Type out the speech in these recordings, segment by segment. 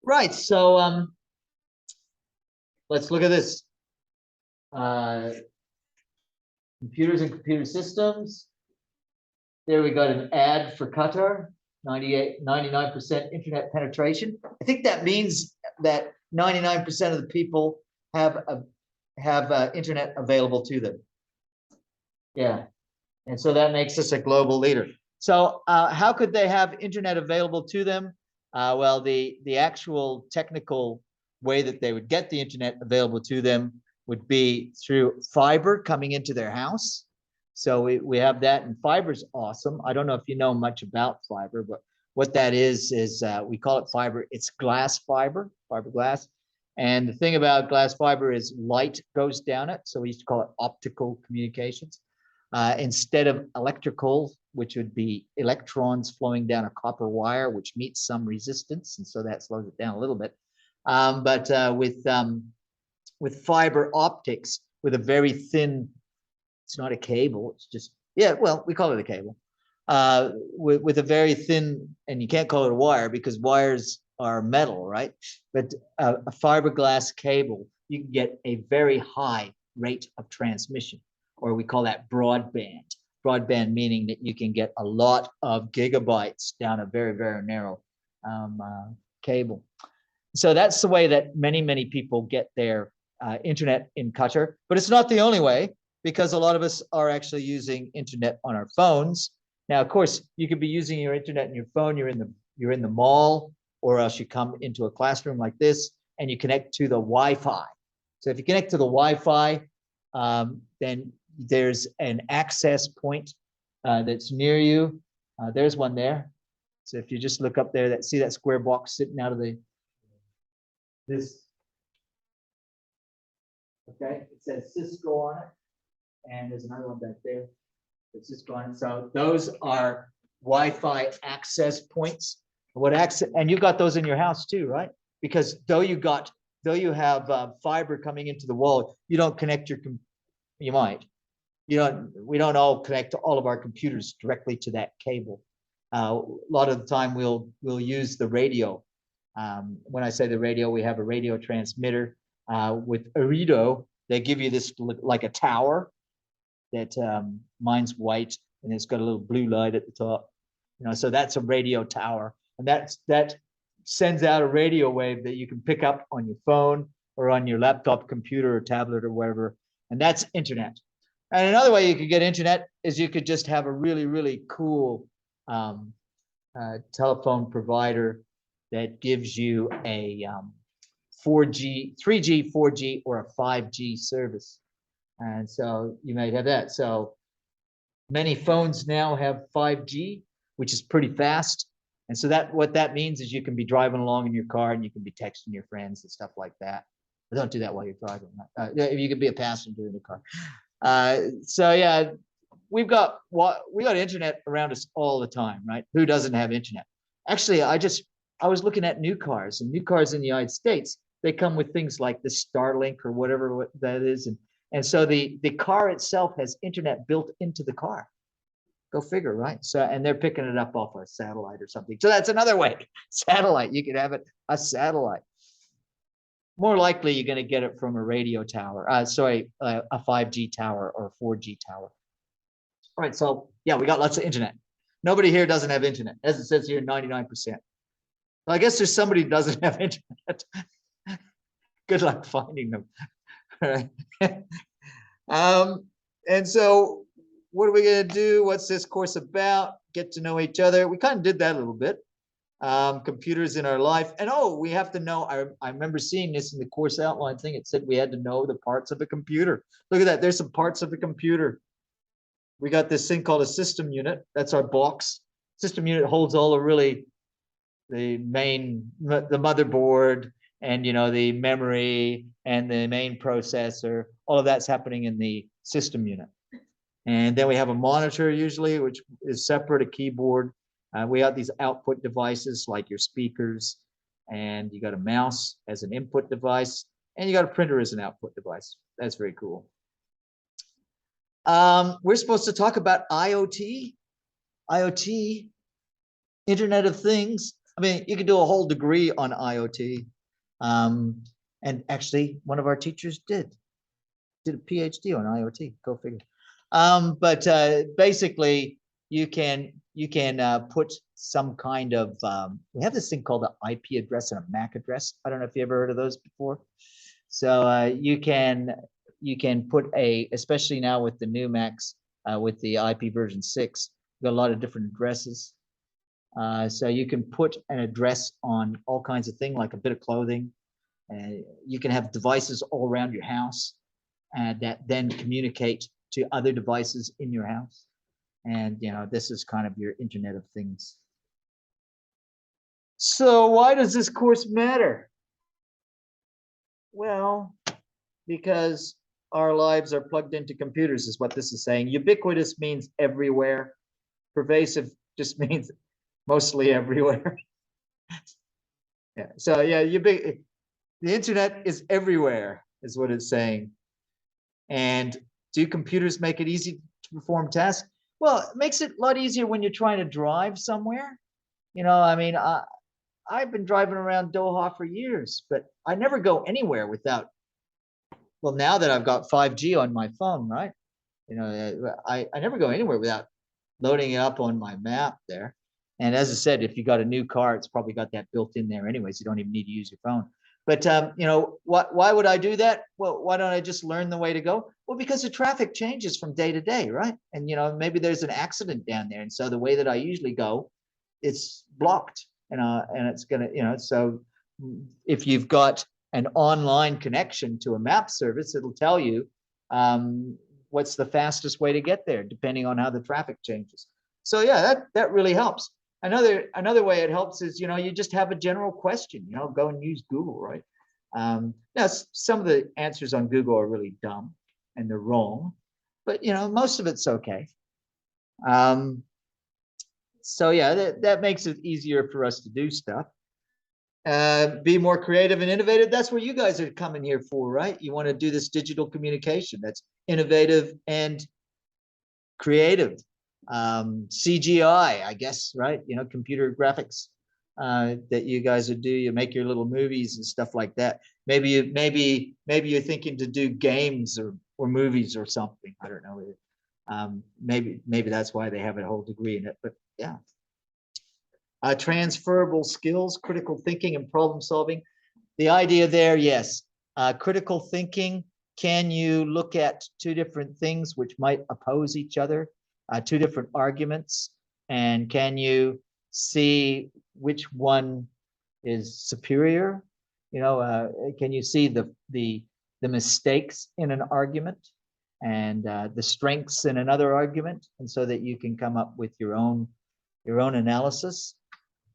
Right. So let's look at this. Computers and computer systems. There we got an ad for Qatar, 99% internet penetration. I think that means that 99% of the people have internet available to them. Yeah. And so that makes us a global leader. So how could they have internet available to them? Well, the actual technical way that they would get the internet available to them would be through fiber coming into their house. So we have that, and fiber's awesome. I don't know if you know much about fiber, but what that is we call it fiber. It's glass fiber, fiberglass. And the thing about glass fiber is light goes down it. So we used to call it optical communications. Instead of electrical, which would be electrons flowing down a copper wire, which meets some resistance, and so that slows it down a little bit. But with fiber optics, with a very thin, it's not a cable, it's just, yeah, well, we call it a cable, with a very thin, and you can't call it a wire because wires are metal, right? But a fiberglass cable, you can get a very high rate of transmission, or we call that broadband. Broadband meaning that you can get a lot of gigabytes down a very, very narrow cable. So that's the way that many, many people get their internet in Qatar. But it's not the only way, because a lot of us are actually using internet on our phones. Now, of course, you could be using your internet in your phone. You're in the mall, or else you come into a classroom like this and you connect to the Wi-Fi. So if you connect to the Wi-Fi, then there's an access point that's near you. There's one there. So if you just look up there, see that square box sitting out of this. Okay, it says Cisco on it, and there's another one back there that's Cisco on it. So those are Wi-Fi access points. What access? And you got those in your house too, right? Because though you have fiber coming into the wall, you don't connect you might. We don't all connect all of our computers directly to that cable. A lot of the time we'll use the radio. When I say the radio, we have a radio transmitter with Irido. They give you this like a tower that mine's white and it's got a little blue light at the top. So that's a radio tower, and that sends out a radio wave that you can pick up on your phone or on your laptop computer or tablet or whatever, and that's internet. And another way you could get internet is you could just have a really, really cool telephone provider that gives you a 4G, 3G, 4G, or a 5G service. And so you might have that. So many phones now have 5G, which is pretty fast. And so what that means is you can be driving along in your car and you can be texting your friends and stuff like that. But don't do that while you're driving. You can be a passenger in the car. So yeah, we got internet around us all the time, right? Who doesn't have internet? Actually, I was looking at new cars, and new cars in the United States, they come with things like the Starlink or whatever that is, and so the car itself has internet built into the car. Go figure, right? So, and they're picking it up off a satellite or something. So that's another way. Satellite, you could have it a satellite. More likely, you're going to get it from a radio tower. A 5G tower or a 4G tower. All right, so yeah, we got lots of internet. Nobody here doesn't have internet, as it says here, 99%. Well, I guess there's somebody who doesn't have internet. Good luck finding them. All right. And so what are we going to do? What's this course about? Get to know each other. We kind of did that a little bit. Computers in our life. And we have to know, I remember seeing this in the course outline thing. It said we had to know the parts of a computer. Look at that. There's some parts of a computer. We got this thing called a system unit. That's our box. System unit holds all the motherboard and the memory and the main processor. All of that's happening in the system unit. And then we have a monitor usually, which is separate, a keyboard. We have these output devices like your speakers, and you got a mouse as an input device, and you got a printer as an output device. That's very cool. We're supposed to talk about IoT, Internet of Things. I mean, you could do a whole degree on IoT. And actually, one of our teachers did a PhD on IoT. Go figure. But basically, you can put some kind of we have this thing called an IP address and a MAC address. I don't know if you ever heard of those before. So you can put especially now with the new Macs with the IP version 6, you've got a lot of different addresses. So you can put an address on all kinds of things, like a bit of clothing. You can have devices all around your house that then communicate to other devices in your house. And, you know, this is kind of your Internet of Things. So why does this course matter? Well, because our lives are plugged into computers is what this is saying. Ubiquitous means everywhere. Pervasive just means mostly everywhere. Yeah. So yeah, the internet is everywhere is what it's saying. And do computers make it easy to perform tasks? Well, it makes it a lot easier when you're trying to drive somewhere. You know, I mean, I've been driving around Doha for years, but I never go anywhere without, well, now that I've got 5G on my phone, right? You know, I never go anywhere without loading it up on my map there. And as I said, if you got a new car, it's probably got that built in there anyways. You don't even need to use your phone. But, you know, why would I do that? Well, why don't I just learn the way to go? Well, because the traffic changes from day to day, right? And, you know, maybe there's an accident down there. And so the way that I usually go, it's blocked, and it's going to, you know, so if you've got an online connection to a map service, it'll tell you what's the fastest way to get there, depending on how the traffic changes. So yeah, that really helps. Another way it helps is, you know, you just have a general question, you know, go and use Google, right? Now, some of the answers on Google are really dumb and they're wrong, but, you know, most of it's okay. So yeah, that makes it easier for us to do stuff. Be more creative and innovative. That's what you guys are coming here for, right? You want to do this digital communication that's innovative and creative. CGI, I guess, right? You know, computer graphics that you guys would do. You make your little movies and stuff like that. Maybe you're thinking to do games or movies or something. I don't know. Maybe that's why they have a whole degree in it. But yeah. Transferable skills, critical thinking and problem solving. The idea there, yes. Critical thinking, can you look at two different things which might oppose each other, two different arguments, and can you see which one is superior? You know, can you see the mistakes in an argument and the strengths in another argument, and so that you can come up with your own analysis?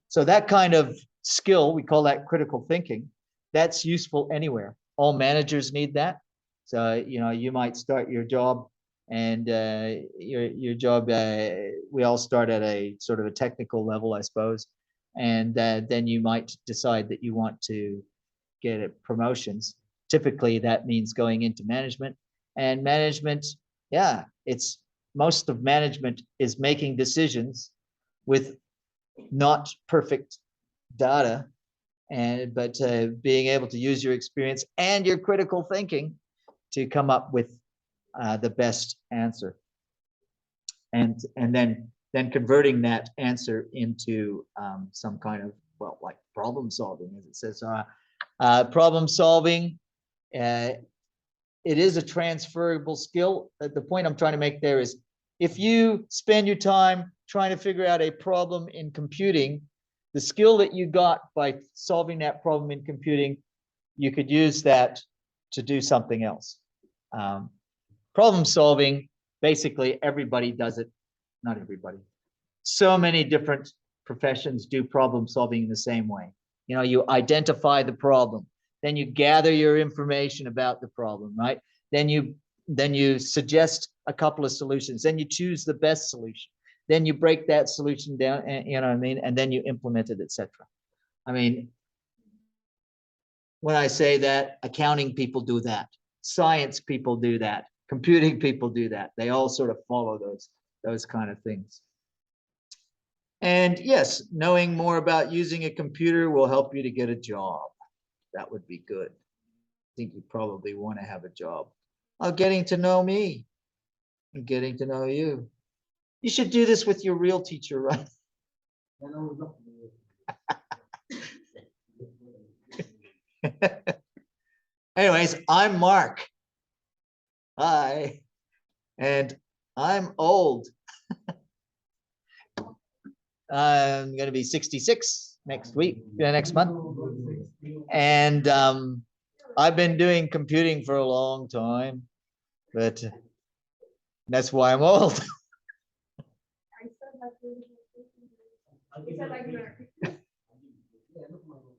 So that kind of skill, we call that critical thinking. That's useful anywhere. All managers need that. So, you know, you might start your job and your job, we all start at a sort of a technical level, I suppose. And then you might decide that you want to get promotions. Typically, that means going into management. And management, yeah, it's most of management is making decisions with not perfect data, but being able to use your experience and your critical thinking to come up with the best answer, and then converting that answer into some kind of, well, like problem solving, as it says. Problem solving, it is a transferable skill. The point I'm trying to make there is, if you spend your time trying to figure out a problem in computing, the skill that you got by solving that problem in computing, you could use that to do something else. Problem solving, basically everybody does it. Not everybody. So many different professions do problem solving in the same way. You know, you identify the problem, then you gather your information about the problem, right? Then you suggest a couple of solutions, then you choose the best solution, then you break that solution down, and you know what I mean, and then you implement it, etc. I mean, when I say that, accounting people do that, science people do that, computing people do that. They all sort of follow those kind of things. And yes, knowing more about using a computer will help you to get a job. That would be good. I think you probably want to have a job. Getting to know me and getting to know you. You should do this with your real teacher, right? Anyways, I'm Mark. Hi. And I'm old. I'm going to be 66 next week, next month. And I've been doing computing for a long time, but that's why I'm old.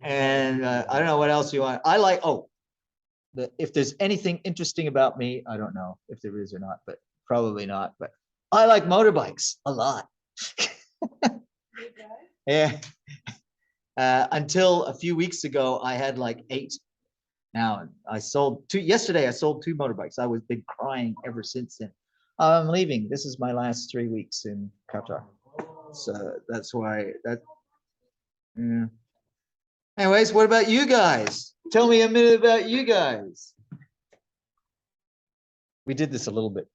And I don't know what else you want. I like, if there's anything interesting about me, I don't know if there is or not, but probably not. But I like motorbikes a lot. Yeah. Until a few weeks ago, I had like 8. Now I sold 2. Yesterday, I sold 2 motorbikes. I was been crying ever since then. I'm leaving. This is my last 3 weeks in Qatar. So that's why that. Yeah. Anyways, what about you guys? Tell me a minute about you guys. We did this a little bit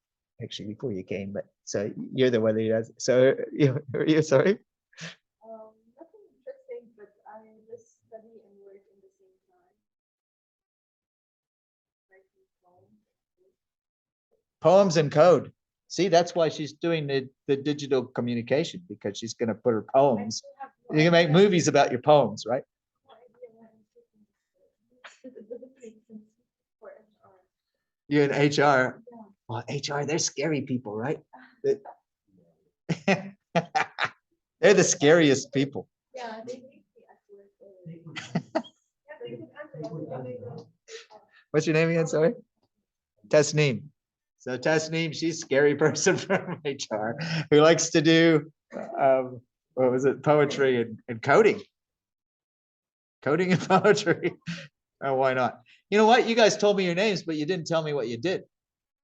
actually before you came, but so you're the one that does. So you're sorry. Nothing interesting, but I just study and work in the same time. Writing Poems and code. See, that's why she's doing the digital communication, because she's going to put her poems. You can make movies about your poems, right? You're in HR. Well, HR, they're scary people, right? They're the scariest people. Yeah, they make me at work. What's your name again? Sorry. Tasneem. So Tasneem, she's a scary person from HR who likes to do, what was it, poetry and coding. Coding and poetry. Oh, why not? You know what? You guys told me your names, but you didn't tell me what you did,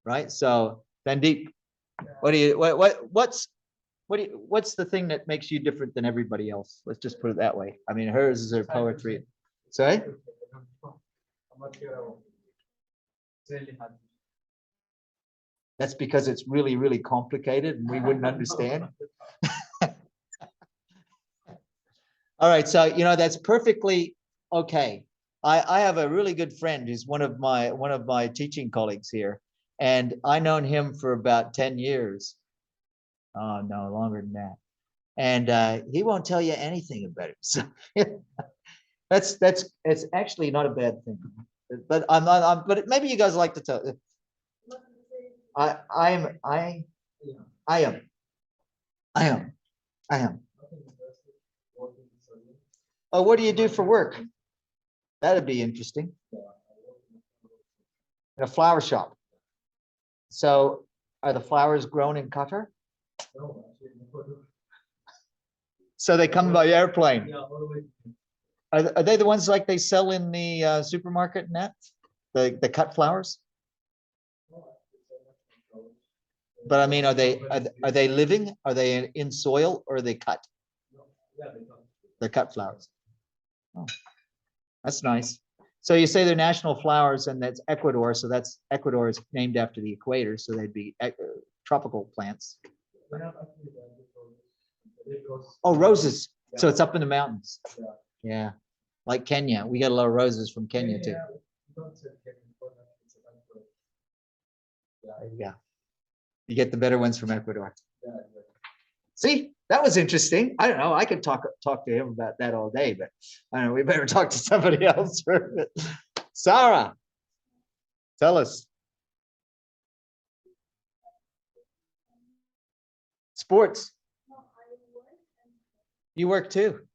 right? So Sandeep, what's the thing that makes you different than everybody else? Let's just put it that way. I mean, hers is her poetry. Sorry? That's because it's really, really complicated and we wouldn't understand. All right, so that's perfectly okay. I have a really good friend who's one of my teaching colleagues here, and I've known him for about 10 years. Oh no, longer than that. And he won't tell you anything about it. So it's actually not a bad thing. But but maybe you guys like to tell. I am. Oh, what do you do for work? That'd be interesting. In a flower shop. So are the flowers grown in Qatar? So they come by airplane. Are they the ones like they sell in the supermarket and that? The cut flowers? But I mean, are they living? Are they in soil or are they cut? They're cut flowers. Oh, that's nice. So you say they're national flowers, and that's Ecuador. So that's Ecuador is named after the equator. So they'd be tropical plants. Oh, roses. So it's up in the mountains. Yeah. Like Kenya. We got a lot of roses from Kenya too. Yeah. You get the better ones from Ecuador. See, that was interesting. I don't know. I could talk to him about that all day, but I don't know. We better talk to somebody else for a bit. Sarah, tell us. Sports. You work too.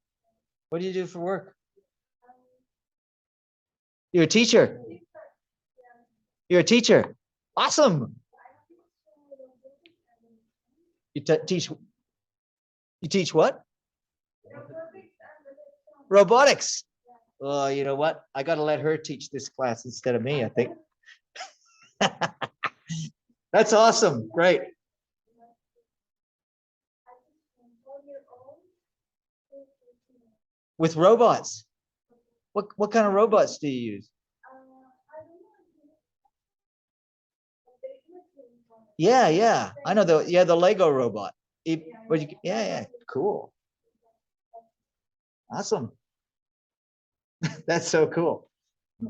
What do you do for work? You're a teacher. You're a teacher. Awesome. You teach. You teach what? Robotics. Oh, you know what? I got to let her teach this class instead of me, I think. That's awesome. Great. with robots. What kind of robots do you use? I don't know. But they look really fun. Yeah. I know the Lego robot. Yeah, cool. Awesome. That's so cool.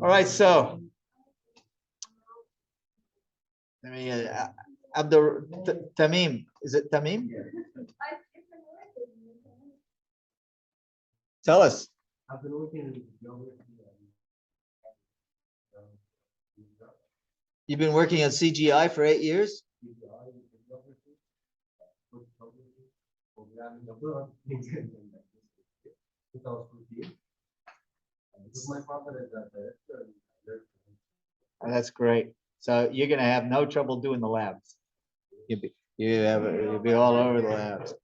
All right, so let me Abdul Tamim. Is it Tamim? Tell us. I've been working in geography. You've been working on CGI for 8 years? My father is a director. Oh, that's great. So you're gonna have no trouble doing the labs. You'll be all over the labs.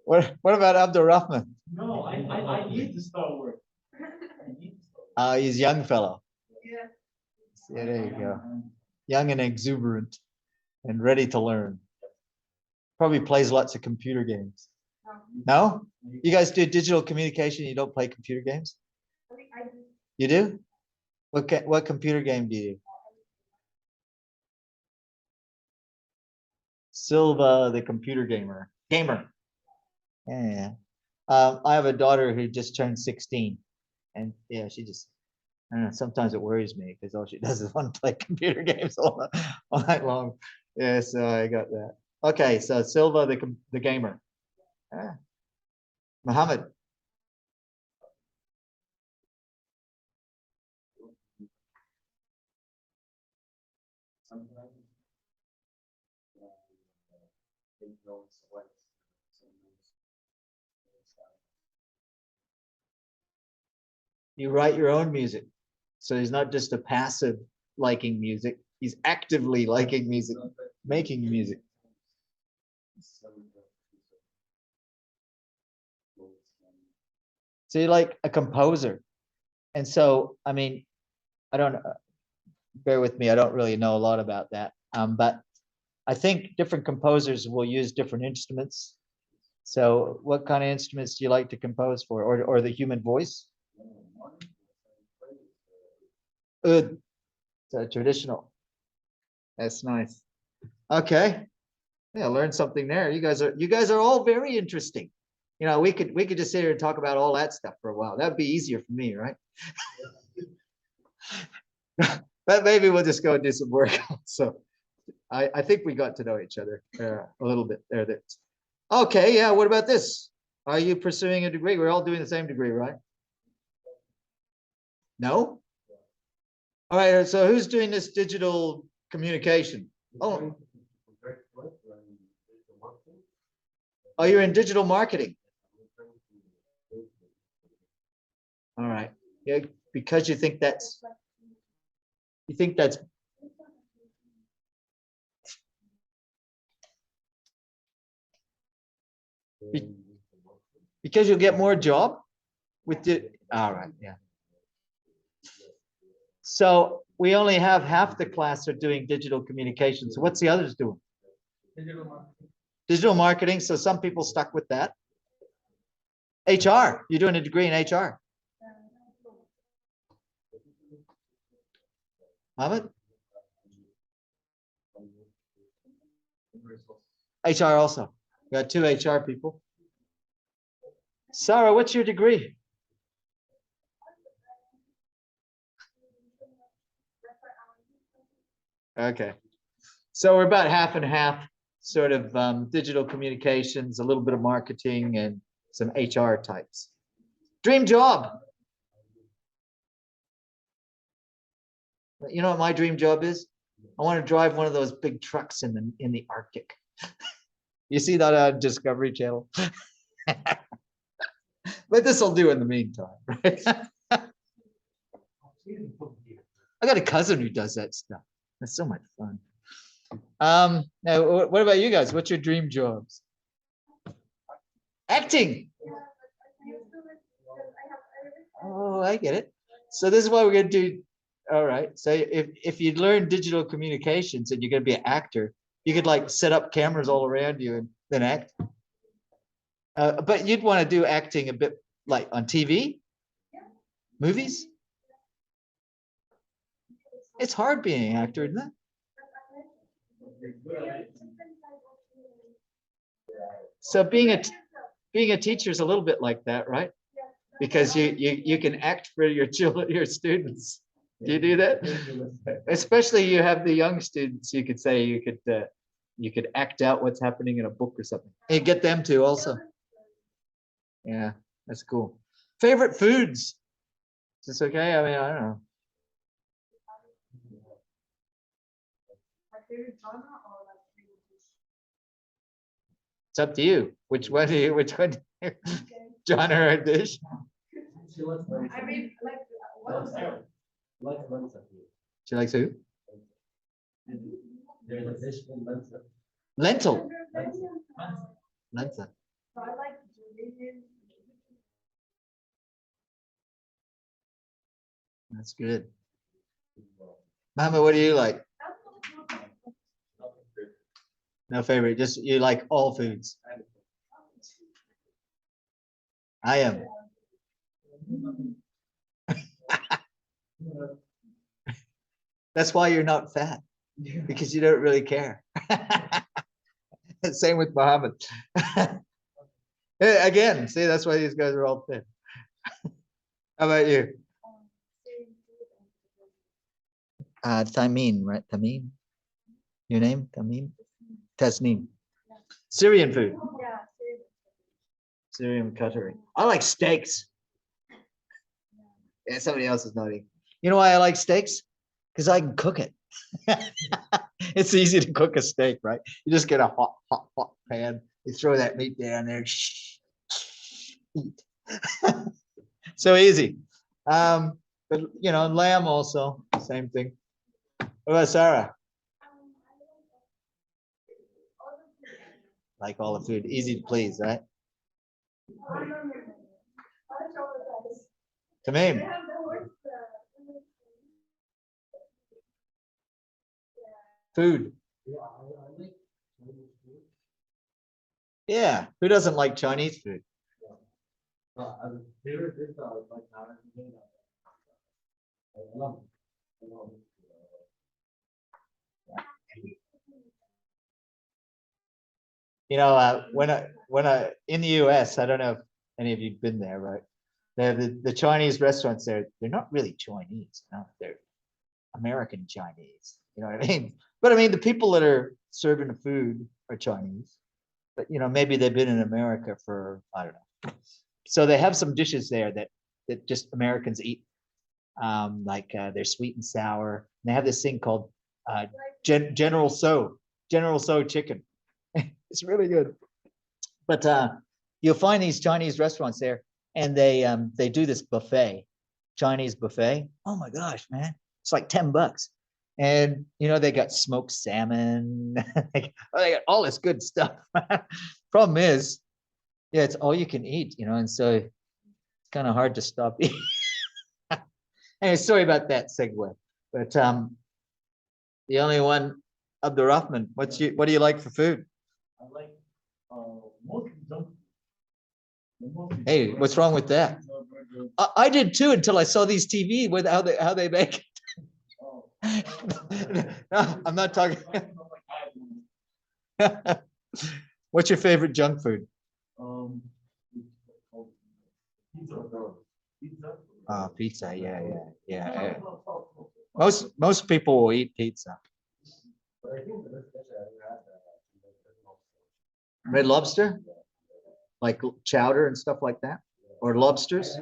What about Abdul Rahman? No, I need to start work. He's a young fellow. Yeah. Yeah, there you go. Young and exuberant and ready to learn. Probably plays lots of computer games. No? You guys do digital communication, you don't play computer games? I do. You do? What computer game do you do? Silva, the computer gamer. Yeah. I have a daughter who just turned 16. And yeah, she just, I don't know, sometimes it worries me because all she does is want to play computer games all night long. Yeah, so I got that. Okay, so Silva, the gamer. Ah. Muhammad. You write your own music. So he's not just a passive liking music, he's actively liking music, making music. So you're like a composer. And so, I mean, I don't bear with me, I don't really know a lot about that. But I think different composers will use different instruments. So what kind of instruments do you like to compose for, or the human voice? Oud. So traditional. That's nice. Okay. Yeah, learn something there. You guys are all very interesting. You know, we could just sit here and talk about all that stuff for a while. That'd be easier for me, right? But maybe we'll just go and do some work. So I think we got to know each other a little bit there. Okay, yeah. What about this? Are you pursuing a degree? We're all doing the same degree, right? No? All right, so who's doing this digital communication? Oh, you're in digital marketing. All right. Yeah, because you think that's because you'll get more job with the, all right, yeah. So we only have half the class are doing digital communication. So what's the others doing? Digital marketing. So some people stuck with that. HR. You're doing a degree in HR. Mohammed? HR also. We got 2 HR people. Sarah, what's your degree? Okay. So we're about half and half, sort of digital communications, a little bit of marketing, and some HR types. Dream job. You know what my dream job is? I want to drive one of those big trucks in the Arctic. You see that Discovery Channel? But this will do in the meantime, right? I got a cousin who does that stuff. That's so much fun. Now, what about you guys? What's your dream jobs? Acting. Oh, I get it. So this is what we're gonna do. All right. So if you learn digital communications and you're gonna be an actor, you could like set up cameras all around you and then act. But you'd want to do acting a bit like on TV, movies. It's hard being an actor, isn't it? So being a teacher is a little bit like that, right? Because you can act for your children, your students. Do you do that? Especially you have the young students. You could say you could act out what's happening in a book or something. And you get them to also. Yeah, that's cool. Favorite foods? Is this okay? I mean, I don't know. My favorite genre or like favorite dish? It's up to you. Which one do you? Which one? Genre or dish? She likes Mansa. I mean, like, what was that? Likes Mansa. She likes who? There's a dish in Mansa. Lentil. Mansa. Lentil. So I like Jordanian. That's good. Mama, what do you like? No favorite. Just you like all foods. I am. That's why you're not fat, because you don't really care. Same with Muhammad. Again, see, that's why these guys are all thin. How about you? Tamim, right? Tamim? Your name? Tamim? Tasneem. Syrian food. Yeah, Syrian cutlery. I like steaks. Yeah, somebody else is nodding. You know why I like steaks? Because I can cook it. It's easy to cook a steak, right? You just get a hot pan. You throw that meat down there. Eat. So easy. But you know, lamb also, same thing. What about Sarah? Like all the food, easy to please, right? Tamim. Food. Yeah, who doesn't like Chinese food? Favorite dish I like I love it. You know, when I in the US, I don't know if any of you've been there, right? The Chinese restaurants there, they're not really Chinese, no, they're American Chinese. You know what I mean? But I mean, the people that are serving the food are Chinese, but you know, maybe they've been in America for, I don't know. So they have some dishes there that just Americans eat, like they're sweet and sour. And they have this thing called General So chicken. It's really good. But you'll find these Chinese restaurants there, and they do this buffet, Chinese buffet. Oh my gosh, man, it's like $10. And you know, they got smoked salmon. They got all this good stuff. Problem is, yeah, it's all you can eat, you know, and so it's kind of hard to stop eating. Anyway, sorry about that segue. But the only one, Abdurrahman, what do you like for food? I like mostly junk food. Hey, what's wrong with that? I did too until I saw these TV with how they make it. No, I'm not talking. What's your favorite junk food? Pizza. Yeah. Most people will eat pizza. Red Lobster, like chowder and stuff like that, or lobsters.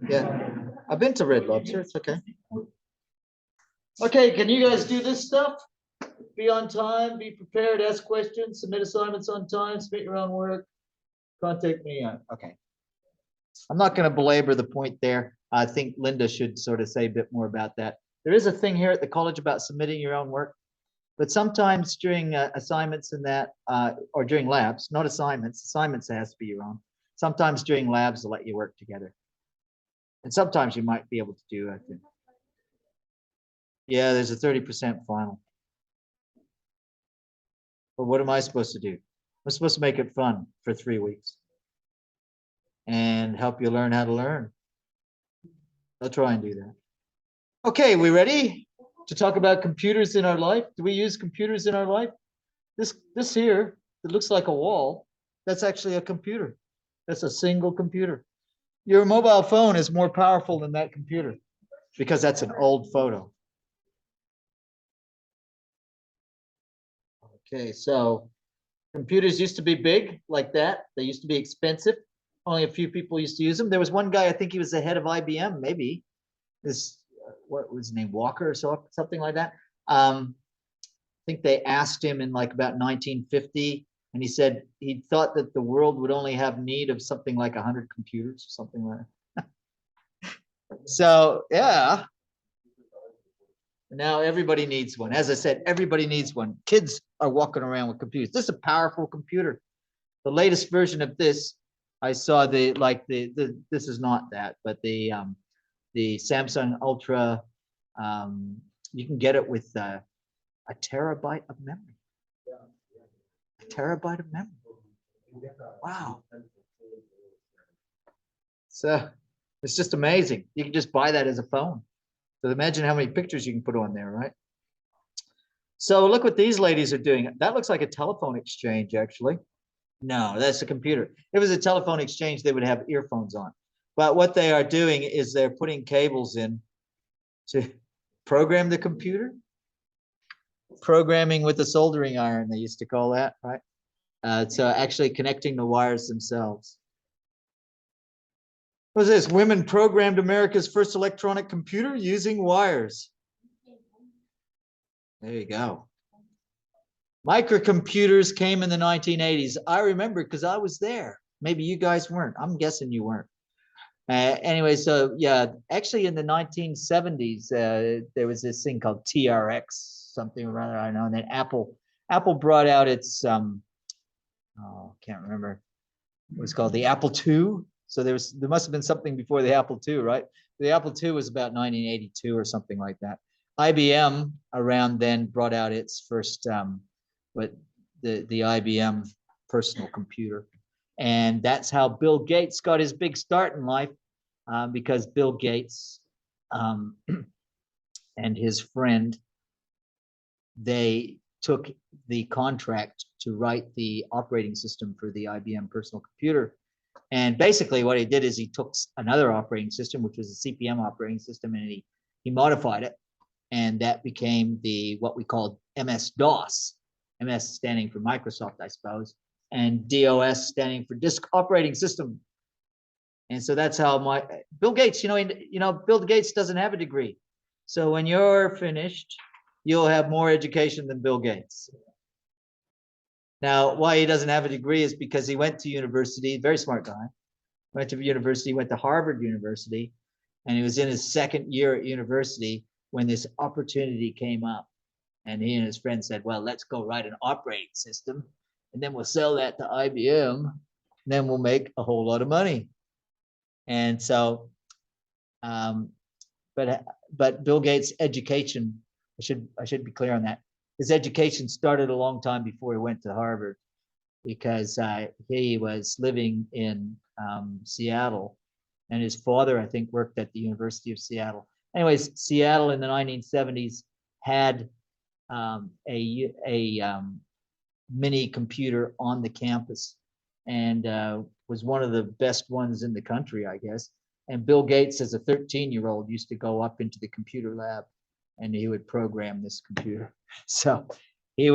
Yeah, I've been to Red Lobster. It's okay. Okay, can you guys do this stuff? Be on time, be prepared, ask questions, submit assignments on time, submit your own work. Contact me on. Okay. I'm not going to belabor the point there. I think Linda should sort of say a bit more about that. There is a thing here at the college about submitting your own work, but sometimes during assignments and that, or during labs, not assignments it has to be your own. Sometimes during labs, they'll let you work together. And sometimes you might be able to do, I think. Yeah, there's a 30% final. But what am I supposed to do? We're supposed to make it fun for 3 weeks and help you learn how to learn. I'll try and do that. Okay, we ready to talk about computers in our life? Do we use computers in our life? This here, it looks like a wall. That's actually a computer. That's a single computer. Your mobile phone is more powerful than that computer because that's an old photo. Okay, so computers used to be big like that. They used to be expensive. Only a few people used to use them. There was one guy, I think he was the head of IBM, maybe. This, what was his name, Walker or so, something like that. I think they asked him in like about 1950, and he said he thought that the world would only have need of something like 100 computers or something like that. So yeah, now everybody needs one. As I said, everybody needs one. Kids are walking around with computers. This is a powerful computer. The latest version of this, I saw the this is not that, but the Samsung Ultra, you can get it with a terabyte of memory. A terabyte of memory. Wow. So it's just amazing. You can just buy that as a phone. So imagine how many pictures you can put on there, right? So look what these ladies are doing. That looks like a telephone exchange, actually. No, that's a computer. If it was a telephone exchange, they would have earphones on. But what they are doing is they're putting cables in to program the computer. Programming with a soldering iron, they used to call that, right? So actually connecting the wires themselves. What's this? Women programmed America's first electronic computer using wires. There you go. Microcomputers came in the 1980s. I remember because I was there. Maybe you guys weren't. I'm guessing you weren't. Anyway, so yeah, actually in the 1970s, there was this thing called TRX, something or other, I don't know. And then Apple brought out its, can't remember. It was called the Apple II. So there must have been something before the Apple II, right? The Apple II was about 1982 or something like that. IBM around then brought out its first, the IBM personal computer. And that's how Bill Gates got his big start in life, because Bill Gates and his friend, they took the contract to write the operating system for the IBM personal computer. And basically what he did is he took another operating system, which was a CP/M operating system, and he modified it. And that became what we called MS-DOS, MS standing for Microsoft, I suppose, and DOS standing for Disk Operating System. And so that's how Bill Gates, Bill Gates doesn't have a degree. So when you're finished, you'll have more education than Bill Gates. Now, why he doesn't have a degree is because he went to university, very smart guy, went to university, went to Harvard University, and he was in his second year at university when this opportunity came up. And he and his friend said, well, let's go write an operating system, and then we'll sell that to IBM, and then we'll make a whole lot of money. And so, but Bill Gates' education, I should be clear on that. His education started a long time before he went to Harvard, because he was living in Seattle, and his father, I think, worked at the University of Seattle. Anyways, Seattle in the 1970s had a mini computer on the campus, and was one of the best ones in the country, I guess. And Bill Gates, as a 13-year-old, used to go up into the computer lab, and he would program this computer. So he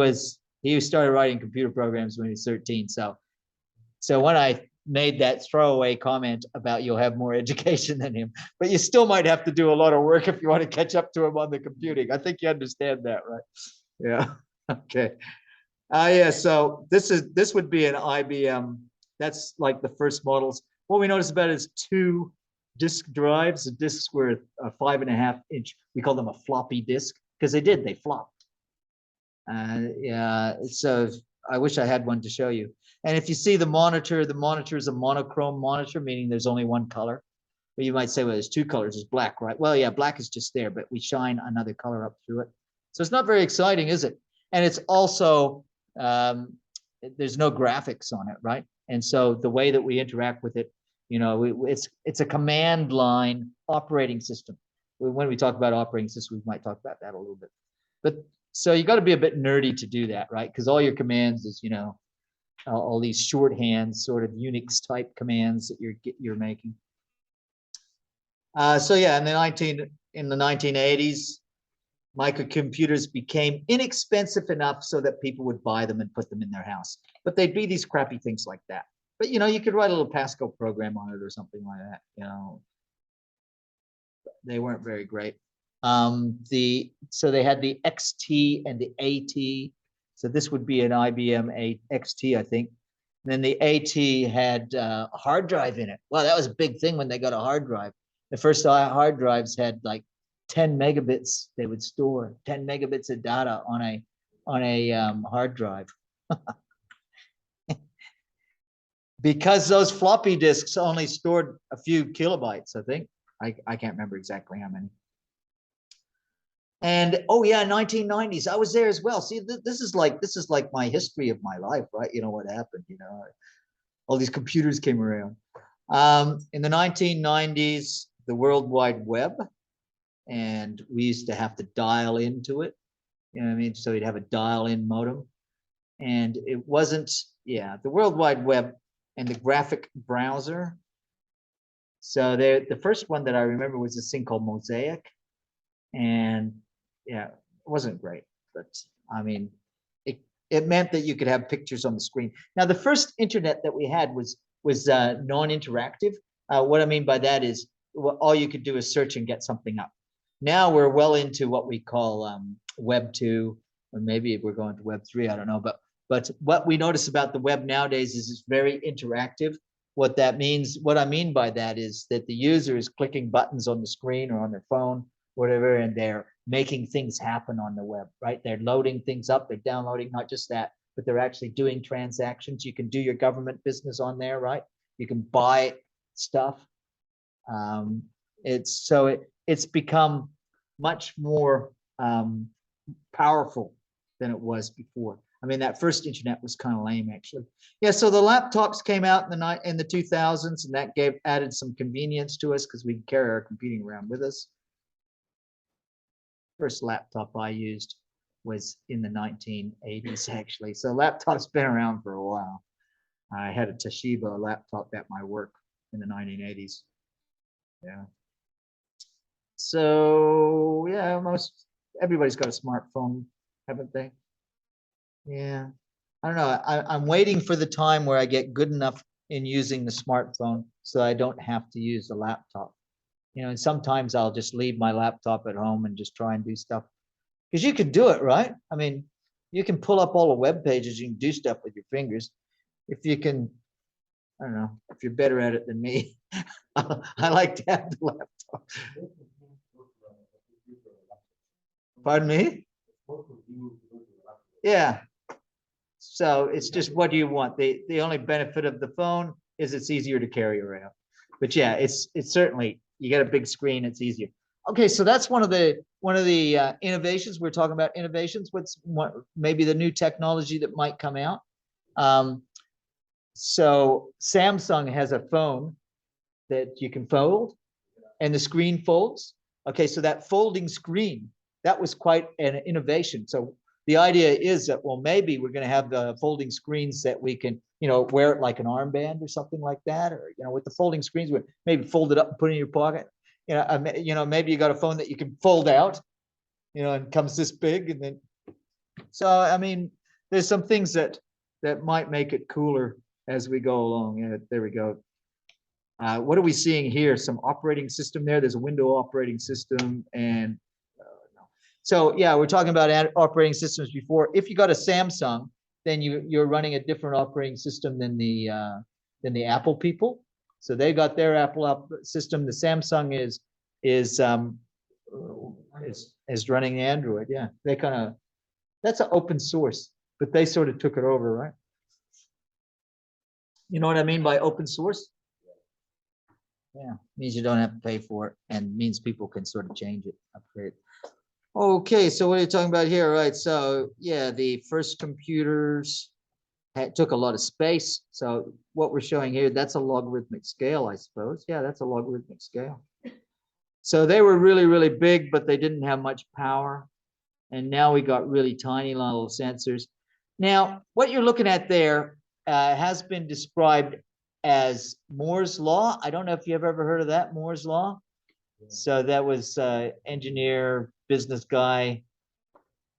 started writing computer programs when he was 13. So when I made that throwaway comment about you'll have more education than him, but you still might have to do a lot of work if you want to catch up to him on the computing. I think you understand that, right? Yeah. Okay. Yeah. So this would be an IBM. That's like the first models. What we notice about it is 2 disk drives. The disks were a 5.5 inch. We call them a floppy disk because they flopped. Yeah. So I wish I had one to show you. And if you see the monitor is a monochrome monitor, meaning there's only one color. But you might say, well, there's 2 colors, there's black, right? Well, yeah, black is just there, but we shine another color up through it. So it's not very exciting, is it? And it's also there's no graphics on it, right? And so the way that we interact with it, it's a command line operating system. When we talk about operating system, we might talk about that a little bit. But so you got to be a bit nerdy to do that, right? Because all your commands is, all these shorthands, sort of Unix type commands that you're making. So yeah, in the 1980s, microcomputers became inexpensive enough so that people would buy them and put them in their house. But they'd be these crappy things like that. But you could write a little Pascal program on it or something like that. They weren't very great. So they had the XT and the AT. So this would be an IBM XT, I think. And then the AT had a hard drive in it. Well, that was a big thing when they got a hard drive. The first hard drives had like 10 megabits. They would store 10 megabits of data on a hard drive. Because those floppy disks only stored a few kilobytes, I think. I can't remember exactly how many. And oh yeah, 1990s, I was there as well. See, this is like my history of my life, right? What happened, all these computers came around. In the 1990s, the World Wide Web, and we used to have to dial into it. You know what I mean? So you'd have a dial-in modem. And it wasn't, the World Wide Web and the graphic browser. So the first one that I remember was this thing called Mosaic. And yeah, it wasn't great, but I mean, it meant that you could have pictures on the screen. Now, the first internet that we had was non-interactive. What I mean by that is all you could do is search and get something up. Now we're well into what we call Web 2, or maybe we're going to Web 3, I don't know. But what we notice about the web nowadays is it's very interactive. What I mean by that is that the user is clicking buttons on the screen or on their phone, whatever, and they're making things happen on the web, right? They're loading things up, they're downloading, not just that, but they're actually doing transactions. You can do your government business on there, right? You can buy stuff. It's become much more powerful than it was before. I mean, that first internet was kind of lame, actually. Yeah, so the laptops came out in the 2000s, and that added some convenience to us because we could carry our computing around with us. First laptop I used was in the 1980s, actually. So laptops been around for a while. I had a Toshiba laptop at my work in the 1980s. Yeah. So yeah, everybody's got a smartphone, haven't they? Yeah. I don't know. I'm waiting for the time where I get good enough in using the smartphone so I don't have to use the laptop. And sometimes I'll just leave my laptop at home and just try and do stuff. Because you can do it, right? I mean, you can pull up all the web pages, you can do stuff with your fingers. If you can, I don't know, if you're better at it than me, I like to have the laptop. Pardon me? Yeah. So it's just, what do you want? The only benefit of the phone is it's easier to carry around. But yeah, it's certainly, you get a big screen, it's easier. Okay, so that's one of the innovations. We're talking about innovations. What maybe the new technology that might come out. So Samsung has a phone that you can fold, and the screen folds. Okay, so that folding screen, that was quite an innovation. So the idea is that, well, maybe we're going to have the folding screens that we can, wear it like an armband or something like that, or with the folding screens, maybe fold it up and put it in your pocket. Maybe you got a phone that you can fold out, and comes this big, and then. So I mean, there's some things that might make it cooler as we go along. Yeah, there we go. What are we seeing here? Some operating system there. There's a window operating system, and no. So yeah, we're talking about operating systems before. If you got a Samsung, then you're running a different operating system than the Apple people. So they got their Apple system. The Samsung is running Android. Yeah, that's an open source, but they sort of took it over, right? You know what I mean by open source? Yeah, means you don't have to pay for it, and means people can sort of change it, upgrade. Okay, so what are you talking about here? Right, so yeah, the first computers, It took a lot of space. So what we're showing here, that's a logarithmic scale, I suppose. Yeah, that's a logarithmic scale. So they were really, really big, but they didn't have much power. And now we got really tiny little sensors. Now, what you're looking at there has been described as Moore's Law. I don't know if you've ever heard of that, Moore's Law. So that was engineer, business guy,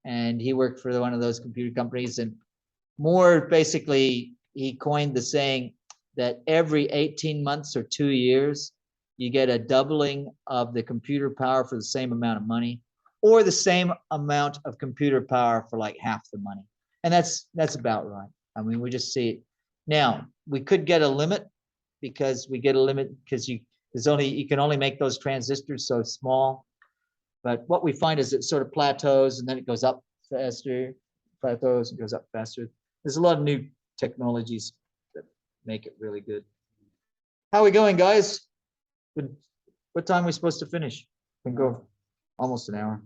and he worked for one of those computer companies. And Moore basically, he coined the saying that every 18 months or 2 years, you get a doubling of the computer power for the same amount of money, or the same amount of computer power for like half the money. And that's about right. I mean, we just see it. Now, we could get a limit because you can only make those transistors so small. But what we find is it sort of plateaus and then it goes up faster, plateaus and goes up faster. There's a lot of new technologies that make it really good. How are we going, guys? What time are we supposed to finish? We can go almost an hour.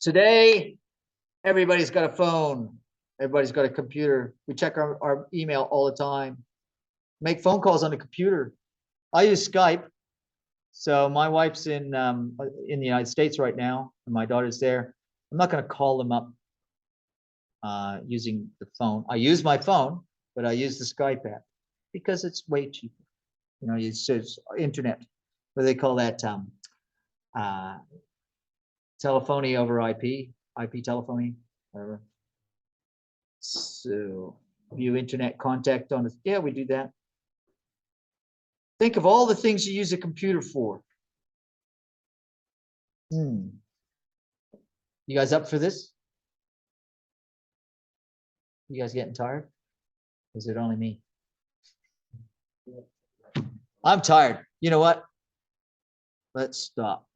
Today, everybody's got a phone. Everybody's got a computer. We check our email all the time. Make phone calls on the computer. I use Skype. So my wife's in the United States right now, and my daughter's there. I'm not going to call them up using the phone. I use my phone, but I use the Skype app because it's way cheaper. You know, it's internet. What do they call that? Telephony over IP telephony, whatever. So view internet contact on it. Yeah, we do that. Think of all the things you use a computer for. You guys up for this? You guys getting tired? Is it only me? I'm tired. You know what? Let's stop.